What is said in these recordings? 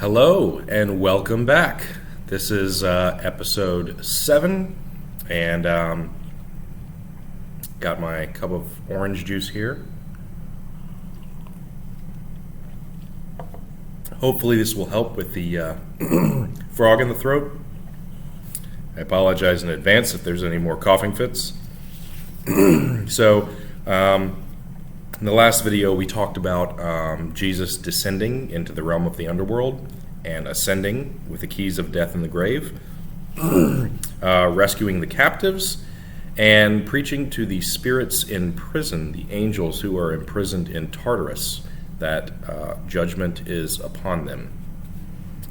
Hello and welcome back. This is episode 7, and got my cup of orange juice here. Hopefully this will help with the frog in the throat. I apologize in advance if there's any more coughing fits. So, in the last video, we talked about Jesus descending into the realm of the underworld and ascending with the keys of death and the grave, rescuing the captives, and preaching to the spirits in prison, the angels who are imprisoned in Tartarus, that judgment is upon them.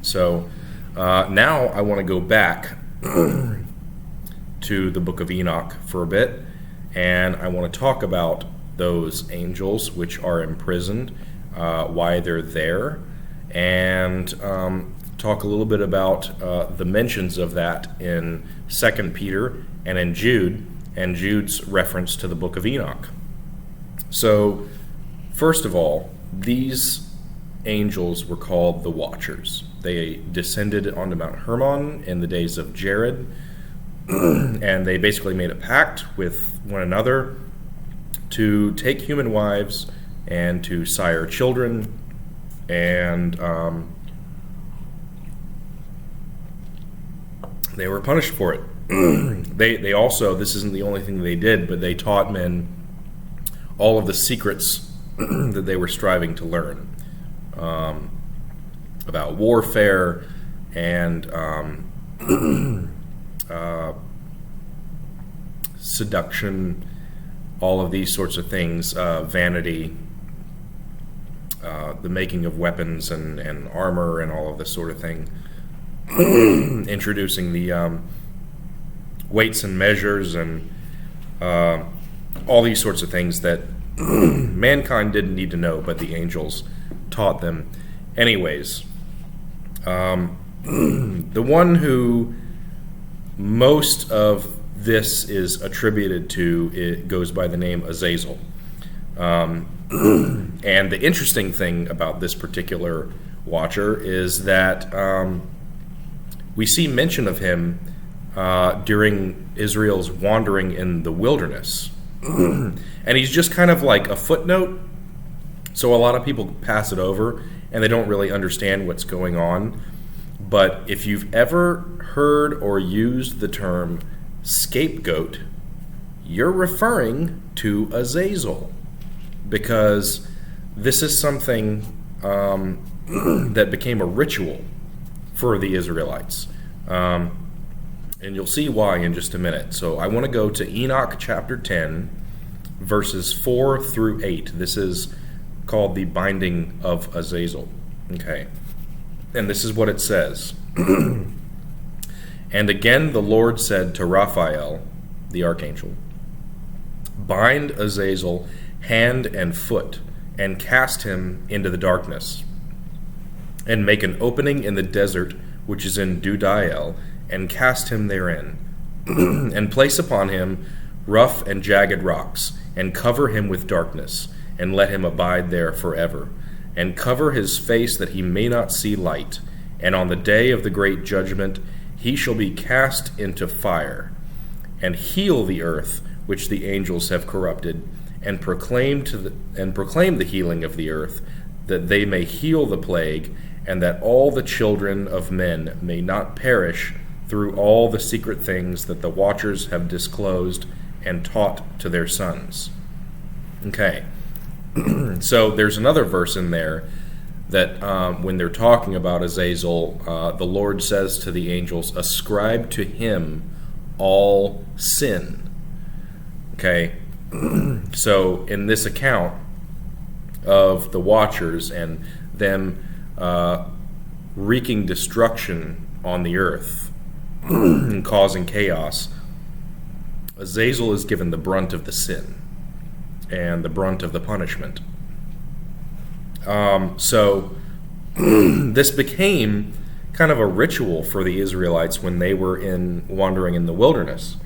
So now I want to go back to the book of Enoch for a bit, and I want to talk about those angels which are imprisoned, why they're there, and talk a little bit about the mentions of that in 2 Peter and in Jude, and Jude's reference to the book of Enoch. So, first of all, these angels were called the Watchers. They descended onto Mount Hermon in the days of Jared, and they basically made a pact with one another to take human wives and to sire children, and they were punished for it. They also, this isn't the only thing they did, but they taught men all of the secrets that they were striving to learn about warfare and seduction, all of these sorts of things, vanity, the making of weapons and armor and all of this sort of thing, introducing the weights and measures and all these sorts of things that mankind didn't need to know, but the angels taught them anyways. The one who most of this is attributed to, it goes by the name Azazel. And the interesting thing about this particular watcher is that we see mention of him during Israel's wandering in the wilderness. And he's just kind of like a footnote, so a lot of people pass it over and they don't really understand what's going on. But if you've ever heard or used the term scapegoat, you're referring to Azazel, because this is something that became a ritual for the Israelites. And you'll see why in just a minute. So I want to go to Enoch chapter 10, verses 4 through 8. This is called the binding of Azazel. Okay. And this is what it says. And again the Lord said to Raphael, the archangel, bind Azazel hand and foot, and cast him into the darkness, and make an opening in the desert which is in Dudael, and cast him therein, and place upon him rough and jagged rocks, and cover him with darkness, and let him abide there forever, and cover his face that he may not see light, and on the day of the great judgment he shall be cast into fire, and heal the earth which the angels have corrupted, and proclaim the healing of the earth, that they may heal the plague, and that all the children of men may not perish through all the secret things that the watchers have disclosed and taught to their sons. Okay, so there's another verse in there that when they're talking about Azazel, the Lord says to the angels, ascribe to him all sin. Okay, so in this account of the Watchers and them wreaking destruction on the earth and causing chaos, Azazel is given the brunt of the sin and the brunt of the punishment. So this became kind of a ritual for the Israelites when they were wandering in the wilderness.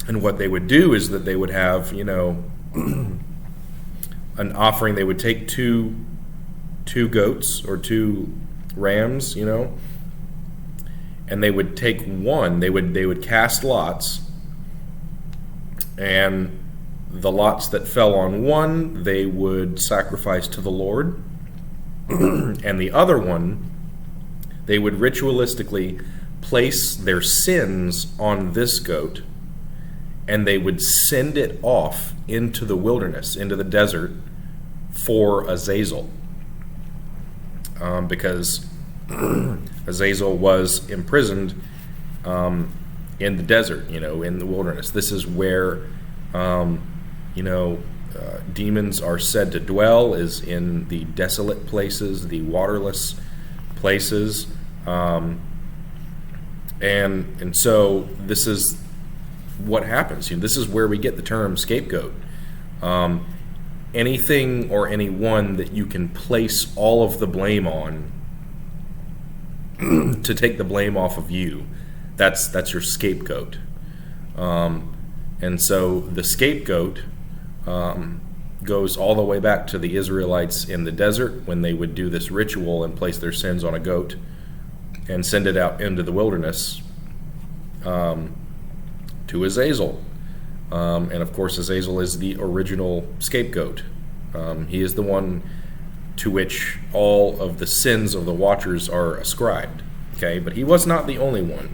And what they would do is that they would have, an offering. They would take two 2 goats or 2 rams, and they would take one. They would cast lots, and the lots that fell on one, they would sacrifice to the Lord, and the other one, they would ritualistically place their sins on this goat, and they would send it off into the wilderness, into the desert, for Azazel. Because Azazel was imprisoned in the desert, in the wilderness. This is where, demons are said to dwell, is in the desolate places, the waterless places. And so this is what happens. This is where we get the term scapegoat. Anything or anyone that you can place all of the blame on to take the blame off of you, that's your scapegoat. And so the scapegoat goes all the way back to the Israelites in the desert when they would do this ritual and place their sins on a goat and send it out into the wilderness to Azazel. And of course, Azazel is the original scapegoat. He is the one to which all of the sins of the watchers are ascribed. Okay, but he was not the only one.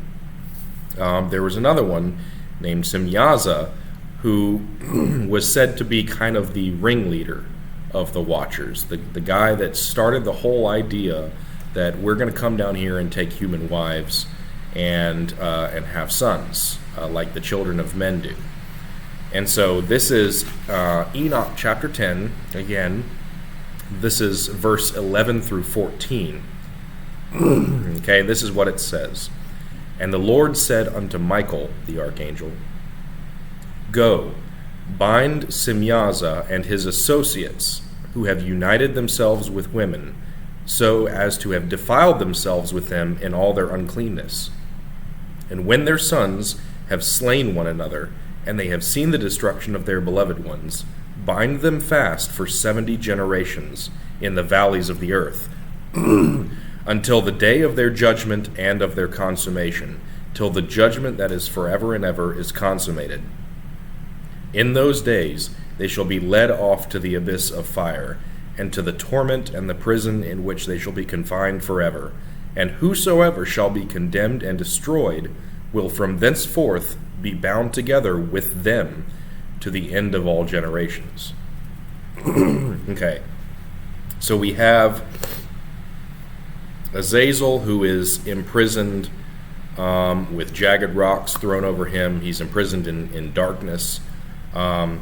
There was another one named Simyaza, who was said to be kind of the ringleader of the watchers, the guy that started the whole idea that we're going to come down here and take human wives and have sons, like the children of men do. And so this is Enoch chapter 10. Again, this is verse 11 through 14. Okay, this is what it says. And the Lord said unto Michael, the archangel, Go, bind Simyaza and his associates, who have united themselves with women, so as to have defiled themselves with them in all their uncleanness. And when their sons have slain one another, and they have seen the destruction of their beloved ones, bind them fast for 70 generations in the valleys of the earth, until the day of their judgment and of their consummation, till the judgment that is forever and ever is consummated. In those days they shall be led off to the abyss of fire, and to the torment and the prison in which they shall be confined forever. And whosoever shall be condemned and destroyed will from thenceforth be bound together with them to the end of all generations. Okay, so we have Azazel, who is imprisoned with jagged rocks thrown over him. He's imprisoned in darkness. And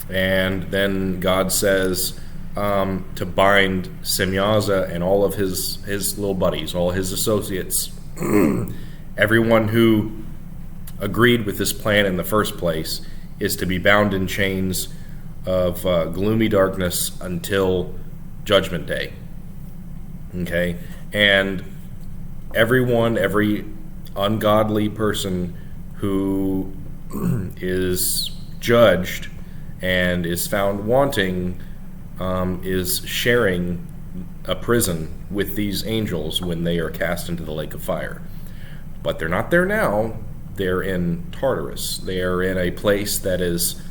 then God says to bind Simyaza and all of his little buddies, all his associates, everyone who agreed with this plan in the first place, is to be bound in chains of gloomy darkness until Judgment Day. Okay? And every ungodly person who is judged and is found wanting is sharing a prison with these angels when they are cast into the lake of fire. But they're not there now. They're in Tartarus. They are in a place that is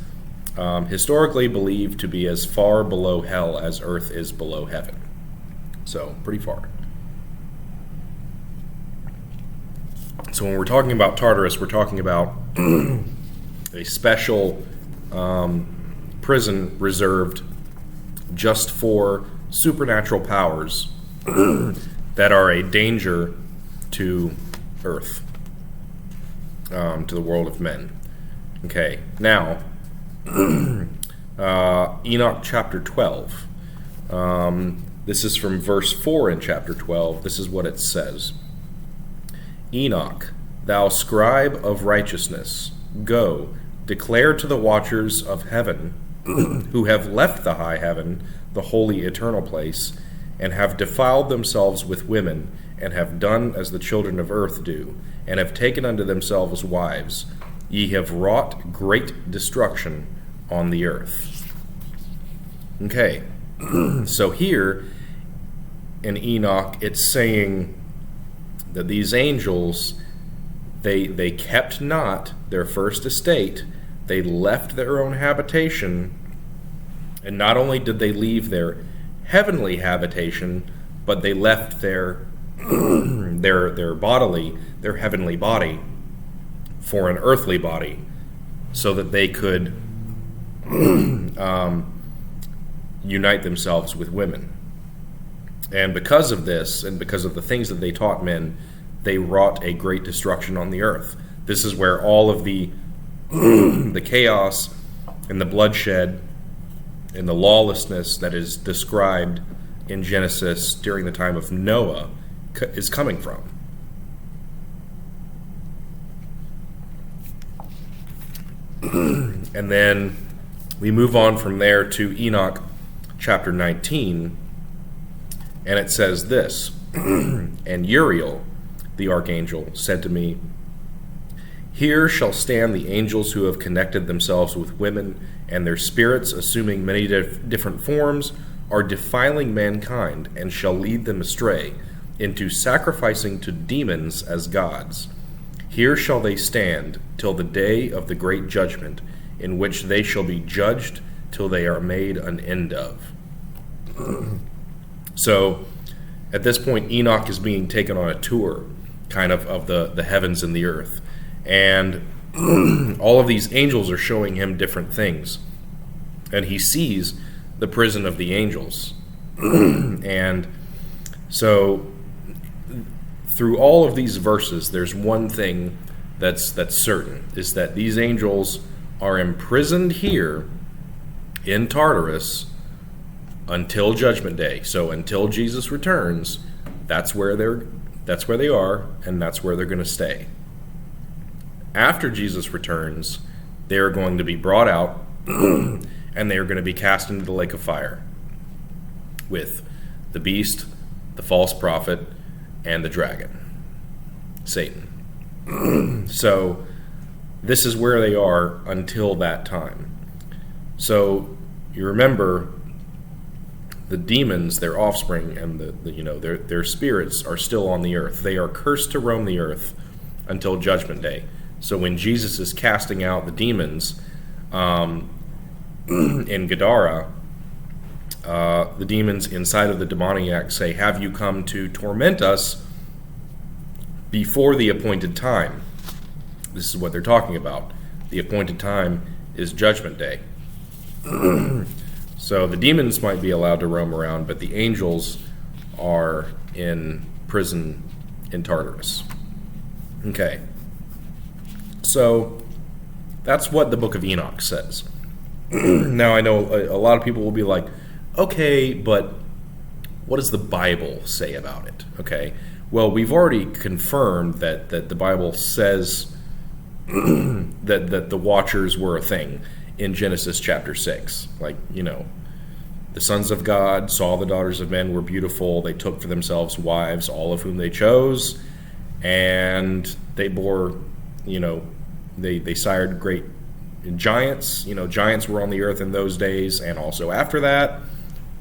historically believed to be as far below hell as earth is below heaven. So, pretty far. So when we're talking about Tartarus, we're talking about a special prison reserved just for supernatural powers that are a danger to earth, to the world of men. Okay, now, Enoch chapter 12. This is from verse 4 in chapter 12. This is what it says. Enoch, thou scribe of righteousness, go, declare to the watchers of heaven, who have left the high heaven, the holy eternal place, and have defiled themselves with women, and have done as the children of earth do, and have taken unto themselves wives. Ye have wrought great destruction on the earth. Okay, so here in Enoch, it's saying that these angels, they kept not their first estate. They left their own habitation, and not only did they leave their heavenly habitation, but they left their their heavenly body for an earthly body, so that they could unite themselves with women. And because of this, and because of the things that they taught men, they wrought a great destruction on the earth. This is where all of the the chaos and the bloodshed and the lawlessness that is described in Genesis during the time of Noah is coming from. And then we move on from there to Enoch chapter 19, and it says this, and Uriel, the archangel, said to me, "Here shall stand the angels who have connected themselves with women, and their spirits, assuming many different forms, are defiling mankind, and shall lead them astray into sacrificing to demons as gods. Here shall they stand till the day of the great judgment, in which they shall be judged till they are made an end of." So, at this point, Enoch is being taken on a tour, kind of the heavens and the earth. And all of these angels are showing him different things. And he sees the prison of the angels. And so, through all of these verses, there's one thing that's certain, is that these angels are imprisoned here in Tartarus until Judgment Day. So until Jesus returns, that's where they are, and that's where they're going to stay. After Jesus returns, they're going to be brought out, and they are going to be cast into the lake of fire with the beast, the false prophet, and the dragon, Satan. So this is where they are until that time. So you remember, the demons, their offspring, and their spirits are still on the earth. They are cursed to roam the earth until Judgment Day. So when Jesus is casting out the demons in Gadara, the demons inside of the demoniac say, "Have you come to torment us before the appointed time?" This is what they're talking about. The appointed time is Judgment Day. So the demons might be allowed to roam around, but the angels are in prison in Tartarus. Okay. So that's what the book of Enoch says. Now I know a lot of people will be like, okay, but what does the Bible say about it? Okay. Well, we've already confirmed that the Bible says that the Watchers were a thing in Genesis chapter 6. Like, the sons of God saw the daughters of men were beautiful. They took for themselves wives, all of whom they chose, and they bore, they sired great giants. Giants were on the earth in those days and also after that,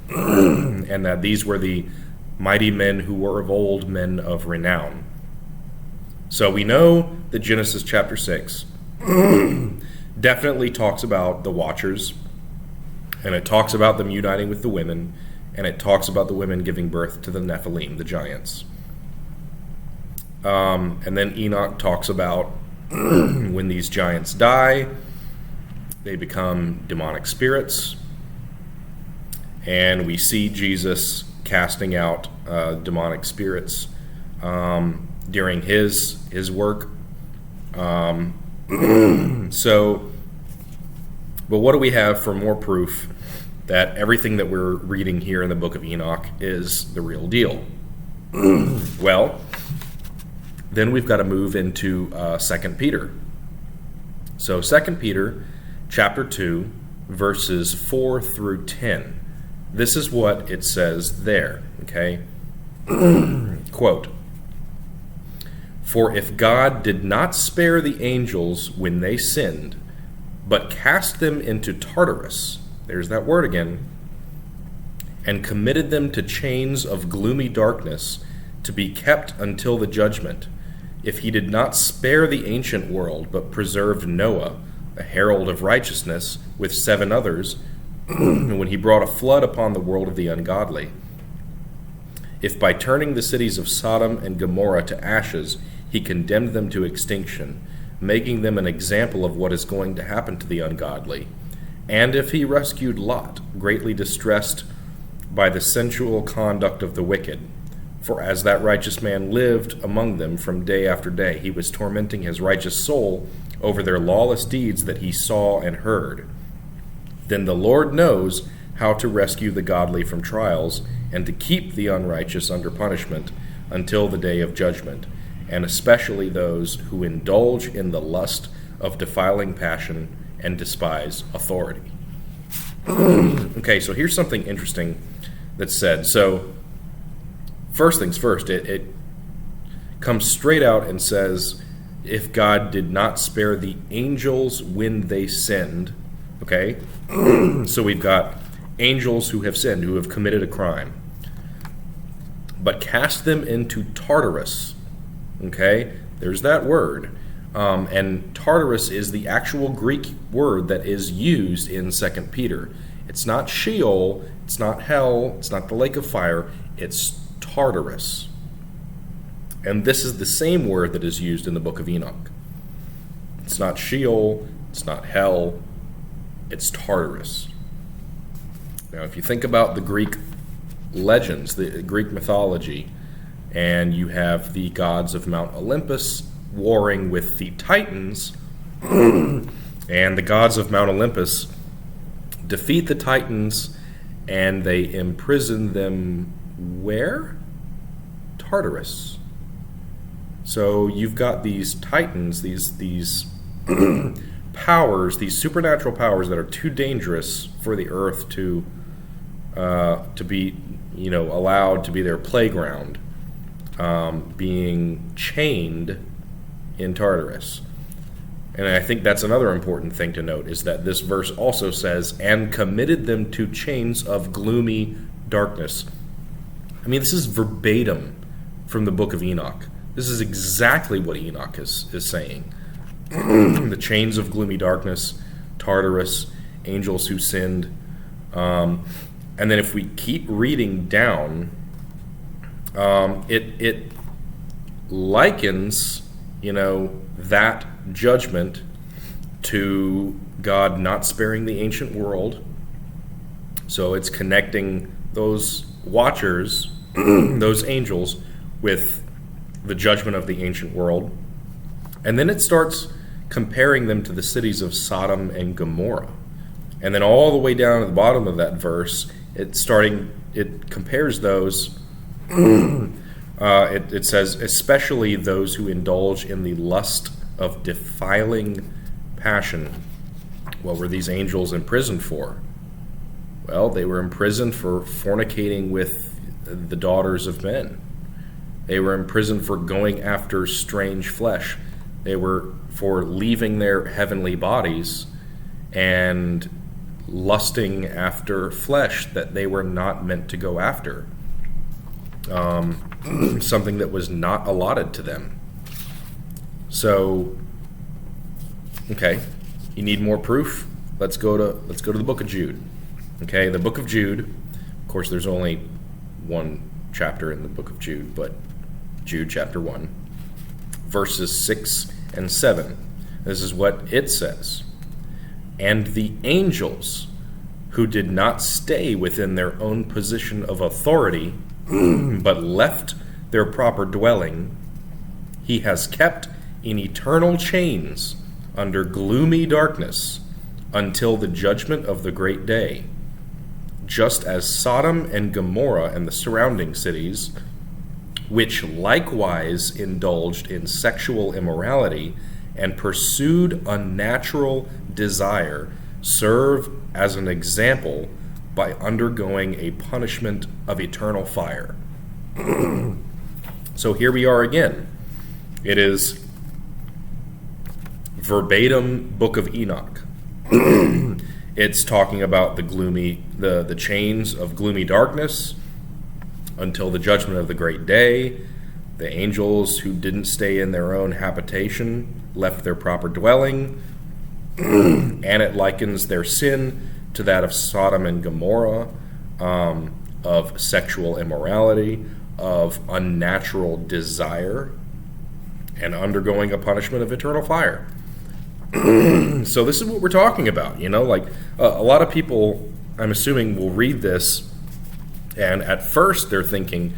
and that these were the mighty men who were of old, men of renown. So we know that Genesis chapter 6 definitely talks about the Watchers, and it talks about them uniting with the women, and it talks about the women giving birth to the Nephilim, the giants. And then Enoch talks about when these giants die, they become demonic spirits, and we see Jesus casting out demonic spirits during his work. So, but what do we have for more proof that everything that we're reading here in the book of Enoch is the real deal? Well, then we've got to move into 2 Peter. So 2 Peter chapter 2, verses 4 through 10. This is what it says there, okay? Quote, "For if God did not spare the angels when they sinned, but cast them into Tartarus," there's that word again, and committed them to chains of gloomy darkness to be kept until the judgment. If he did not spare the ancient world, but preserved Noah, a herald of righteousness, with 7 others, when he brought a flood upon the world of the ungodly. If by turning the cities of Sodom and Gomorrah to ashes, he condemned them to extinction, making them an example of what is going to happen to the ungodly. And if he rescued Lot, greatly distressed by the sensual conduct of the wicked, for as that righteous man lived among them from day after day, he was tormenting his righteous soul over their lawless deeds that he saw and heard. Then the Lord knows how to rescue the godly from trials, and to keep the unrighteous under punishment until the day of judgment, and especially those who indulge in the lust of defiling passion and despise authority. Okay, so here's something interesting that's said. So, first things first, it comes straight out and says, if God did not spare the angels when they sinned, okay? So we've got angels who have sinned, who have committed a crime, but cast them into Tartarus, okay? There's that word. And Tartarus is the actual Greek word that is used in 2 Peter. It's not Sheol, it's not hell, it's not the lake of fire, it's Tartarus. And this is the same word that is used in the book of Enoch. It's not Sheol, it's not hell, it's Tartarus. Now, if you think about the Greek legends, the Greek mythology, and you have the gods of Mount Olympus warring with the Titans, and the gods of Mount Olympus defeat the Titans, and they imprison them where? Tartarus. So you've got these Titans, these powers, these supernatural powers that are too dangerous for the earth to be, allowed to be their playground, being chained in Tartarus. And I think that's another important thing to note, is that this verse also says, and committed them to chains of gloomy darkness. I mean, this is verbatim from the book of Enoch. This is exactly what Enoch is saying. The chains of gloomy darkness, Tartarus, angels who sinned. And then if we keep reading down, it likens, that judgment to God not sparing the ancient world. So it's connecting those watchers, those angels, with the judgment of the ancient world. And then it starts comparing them to the cities of Sodom and Gomorrah. And then all the way down at the bottom of that verse, it compares those. It says, especially those who indulge in the lust of defiling passion. What were these angels imprisoned for? Well, they were imprisoned for fornicating with the daughters of men. They were imprisoned for going after strange flesh. They were for leaving their heavenly bodies and lusting after flesh that they were not meant to go after. Something that was not allotted to them. So, okay, you need more proof? Let's go to the book of Jude. Okay, the book of Jude. Of course, there's only one chapter in the book of Jude, but Jude chapter 1, verses 6 and 7. This is what it says. And the angels who did not stay within their own position of authority, but left their proper dwelling, he has kept in eternal chains under gloomy darkness until the judgment of the great day, just as Sodom and Gomorrah and the surrounding cities, which likewise indulged in sexual immorality and pursued unnatural desire, serve as an example by undergoing a punishment of eternal fire. So here we are again. It is verbatim book of Enoch. It's talking about the chains of gloomy darkness until the judgment of the great day. The angels who didn't stay in their own habitation left their proper dwelling, and it likens their sin to that of Sodom and Gomorrah, of sexual immorality, of unnatural desire, and undergoing a punishment of eternal fire. So this is what we're talking about, like a lot of people, I'm assuming, will read this, and at first they're thinking,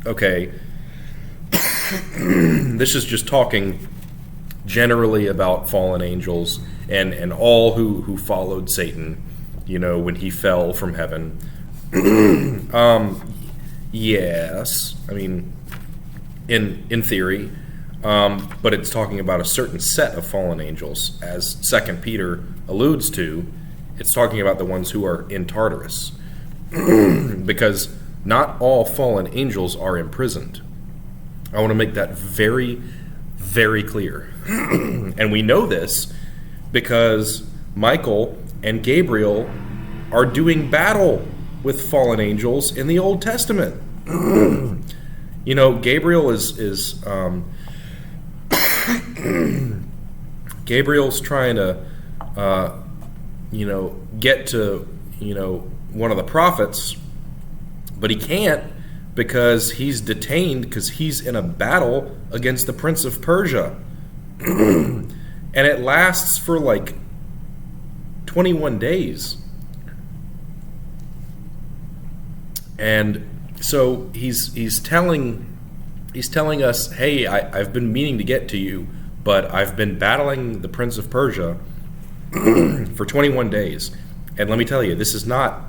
okay, this is just talking generally about fallen angels and all who followed Satan, when he fell from heaven. Yes, I mean, in theory, but it's talking about a certain set of fallen angels, as 2 Peter alludes to. It's talking about the ones who are in Tartarus, because not all fallen angels are imprisoned. I want to make that very, very clear. And we know this because Michael and Gabriel are doing battle with fallen angels in the Old Testament. Gabriel is Gabriel's trying to get to one of the prophets, but he can't because he's detained, because he's in a battle against the Prince of Persia. And it lasts for like 21 days. And so he's telling us, hey, I've been meaning to get to you, but I've been battling the Prince of Persia for 21 days. And let me tell you, this is not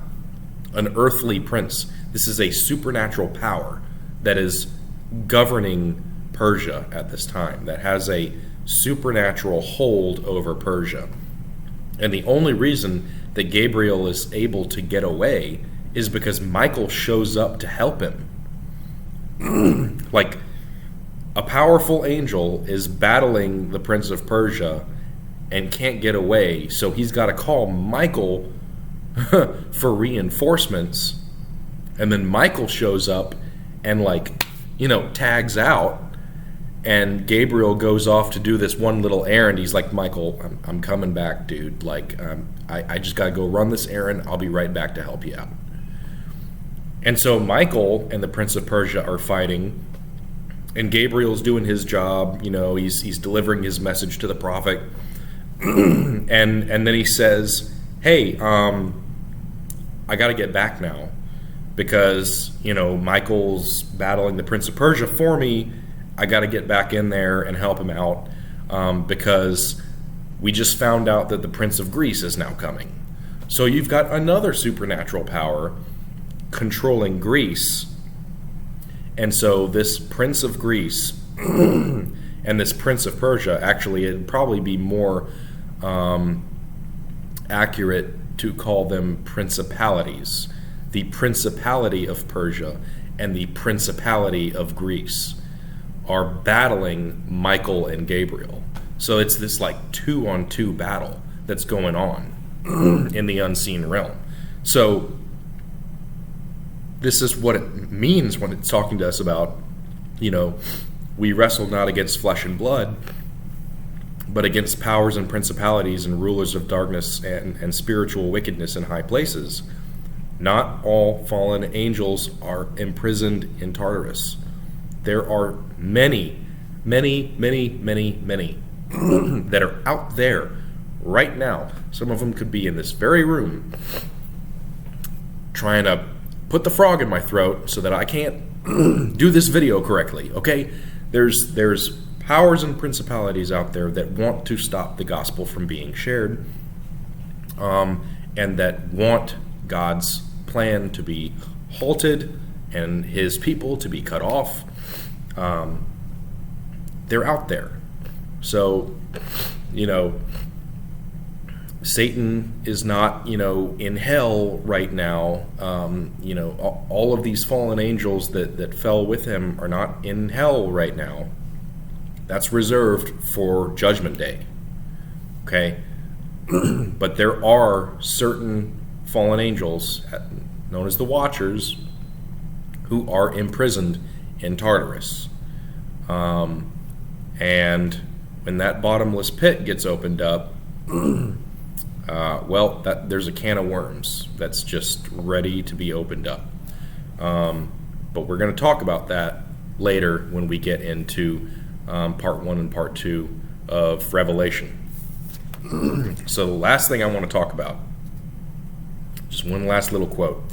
an earthly prince. This is a supernatural power that is governing Persia at this time, that has a supernatural hold over Persia. And the only reason that Gabriel is able to get away is because Michael shows up to help him. Like, a powerful angel is battling the Prince of Persia and can't get away, so he's got to call Michael for reinforcements, and then Michael shows up and tags out, and Gabriel goes off to do this one little errand. He's like, Michael, I'm coming back, dude. I just got to go run this errand. I'll be right back to help you out. And so Michael and the Prince of Persia are fighting, and Gabriel's doing his job. He's delivering his message to the prophet. and then he says, hey, I got to get back now because, Michael's battling the Prince of Persia for me. I got to get back in there and help him out because we just found out that the Prince of Greece is now coming. So you've got another supernatural power controlling Greece. And so this Prince of Greece and this Prince of Persia, actually, it'd probably be more accurate to call them principalities. The Principality of Persia and the Principality of Greece are battling Michael and Gabriel. So it's this 2-on-2 battle that's going on in the unseen realm. So this is what it means when it's talking to us about, we wrestle not against flesh and blood, but against powers and principalities and rulers of darkness and spiritual wickedness in high places. Not all fallen angels are imprisoned in Tartarus. There are many, many, many, many, many that are out there right now. Some of them could be in this very room trying to put the frog in my throat so that I can't do this video correctly, okay? There's powers and principalities out there that want to stop the gospel from being shared, and that want God's plan to be halted and his people to be cut off. They're out there. So, Satan is not, in hell right now. All of these fallen angels that fell with him are not in hell right now. That's reserved for Judgment Day. Okay? But there are certain fallen angels, known as the Watchers, who are imprisoned in Tartarus. And when that bottomless pit gets opened up, there's a can of worms that's just ready to be opened up. But we're going to talk about that later when we get into part 1 and part 2 of Revelation. So the last thing I want to talk about, just one last little quote.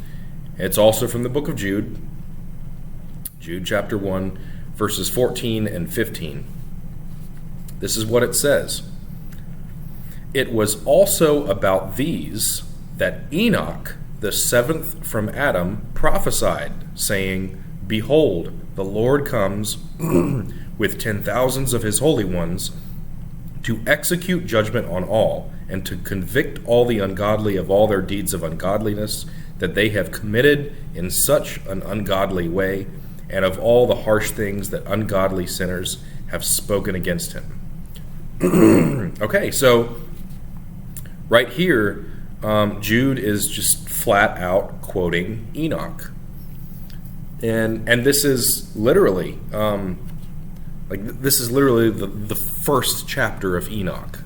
It's also from the book of Jude, Jude chapter 1, verses 14 and 15. This is what it says. It was also about these that Enoch, the seventh from Adam, prophesied, saying, Behold, the Lord comes with 10,000s of his holy ones to execute judgment on all, and to convict all the ungodly of all their deeds of ungodliness that they have committed in such an ungodly way, and of all the harsh things that ungodly sinners have spoken against him. Okay, so right here, Jude is just flat out quoting Enoch. And this is literally the first chapter of Enoch.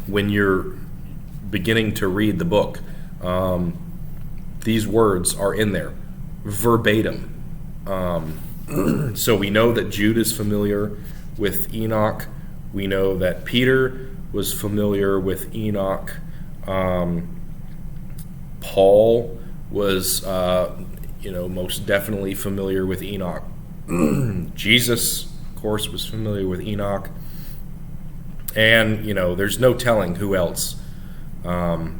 When you're beginning to read the book, these words are in there verbatim. So we know that Jude is familiar with Enoch. We know that Peter was familiar with Enoch. Paul was most definitely familiar with Enoch. Jesus, of course, was familiar with Enoch. And, there's no telling who else. And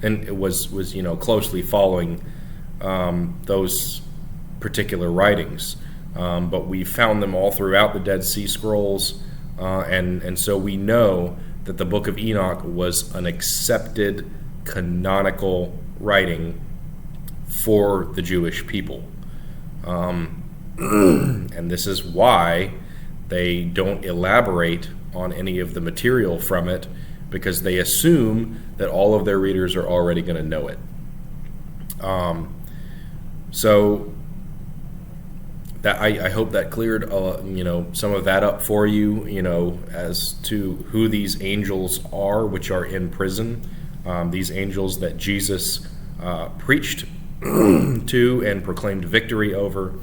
it was closely following those particular writings. But we found them all throughout the Dead Sea Scrolls. And so we know that the Book of Enoch was an accepted canonical writing for the Jewish people. And this is why they don't elaborate on any of the material from it, because they assume that all of their readers are already going to know it. So that I hope that cleared some of that up for you, as to who these angels are, which are in prison. These angels that Jesus preached to and proclaimed victory over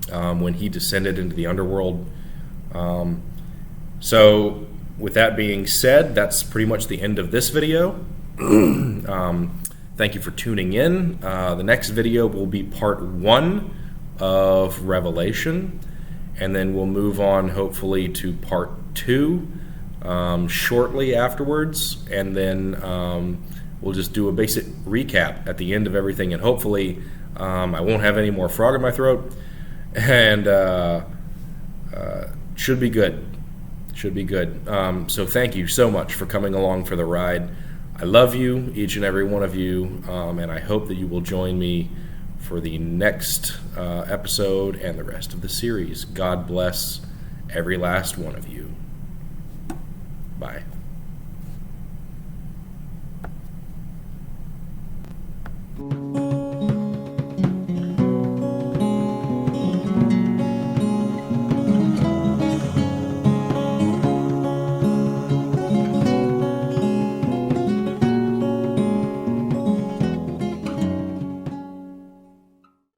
when he descended into the underworld. So with that being said, that's pretty much the end of this video. Thank you for tuning in. The next video will be part 1 of Revelation, and then we'll move on hopefully to part 2 shortly afterwards, and then we'll just do a basic recap at the end of everything, and hopefully I won't have any more frog in my throat, and should be good. So thank you so much for coming along for the ride. I love you, each and every one of you, and I hope that you will join me for the next episode and the rest of the series. God bless every last one of you. Bye.